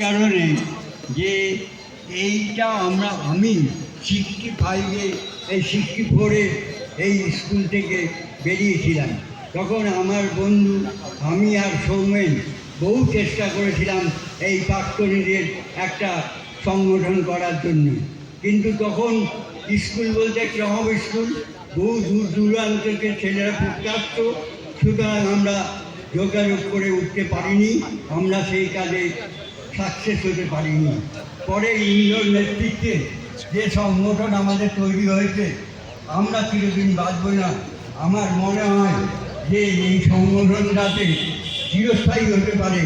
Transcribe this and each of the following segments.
কারণে যে এইটা আমি 65-এ এই 64-এ এই স্কুল থেকে বেরিয়েছিলাম। তখন আমার বন্ধু আমি আর সৌমেন বহু চেষ্টা করেছিলাম এই প্রাক্তনীদের একটা সংগঠন করার জন্য, কিন্তু তখন স্কুল বলতে ক্রম স্কুল, বহু দূর দূরান্ত থেকে ছেলেরা পড়তে আসতো, সুতরাং আমরা যোগাযোগ করে উঠতে পারিনি, আমরা সেই কাজে সাকসেস হতে পারিনি। পরে ইন্দ্রর নেতৃত্বে যে সংগঠন আমাদের তৈরি হয়েছে, আমরা চিরদিন বাঁচব না। আমার মনে হয় যে এই সংগঠনটাতে চিরস্থায়ী হতে পারে।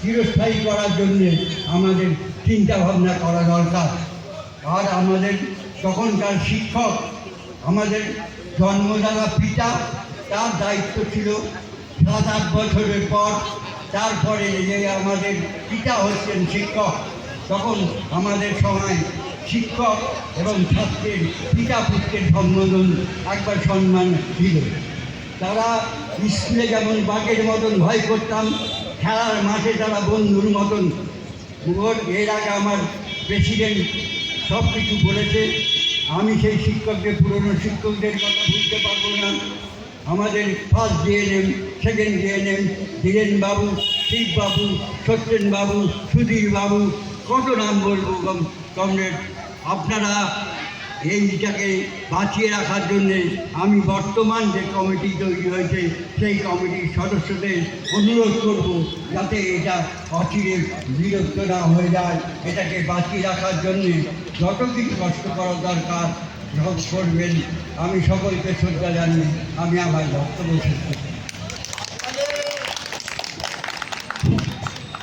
চিরস্থায়ী করার জন্যে আমাদের চিন্তা ভাবনা করা দরকার। আর আমাদের তখনকার শিক্ষক, আমাদের জন্মদাতা পিতা, তার দায়িত্ব ছিল 7-8 বছরের পর তারপরে যে আমাদের পিতা হচ্ছেন শিক্ষক। তখন আমাদের সময় শিক্ষক এবং ছাত্রের পিতা পুত্রের সম্বোধন একবার সম্মান ছিল। তারা স্কুলে যেমন বাঘের মতন ভয় করতাম, খেলার মাঠে তারা বন্ধুর মতন। এর আগে আমার প্রেসিডেন্ট সব কিছু বলেছে, আমি সেই শিক্ষকদের, পুরনো শিক্ষকদের কথা ভুলতে পারবো না। আমাদের ফার্স্ট ডিএনএম, সেকেন্ড ডিএনএম, ধীরেনবাবু, শিববাবু, সত্যেনবাবু, সুধীরবাবু, কত নাম বলবো কমরেড। আপনারা এইটাকে বাঁচিয়ে রাখার জন্যে আমি বর্তমান যে কমিটি তৈরি হয়েছে সেই কমিটির সদস্যদের অনুরোধ করব যাতে এটা অচিরে বিরক্ত না হয়ে যায়। এটাকে বাঁচিয়ে রাখার জন্যে যত কিছু কষ্ট করা দরকার সব করবেন। আমি সকলকে শ্রদ্ধা জানিয়ে আমি আমার বক্তব্য শেষ করছি।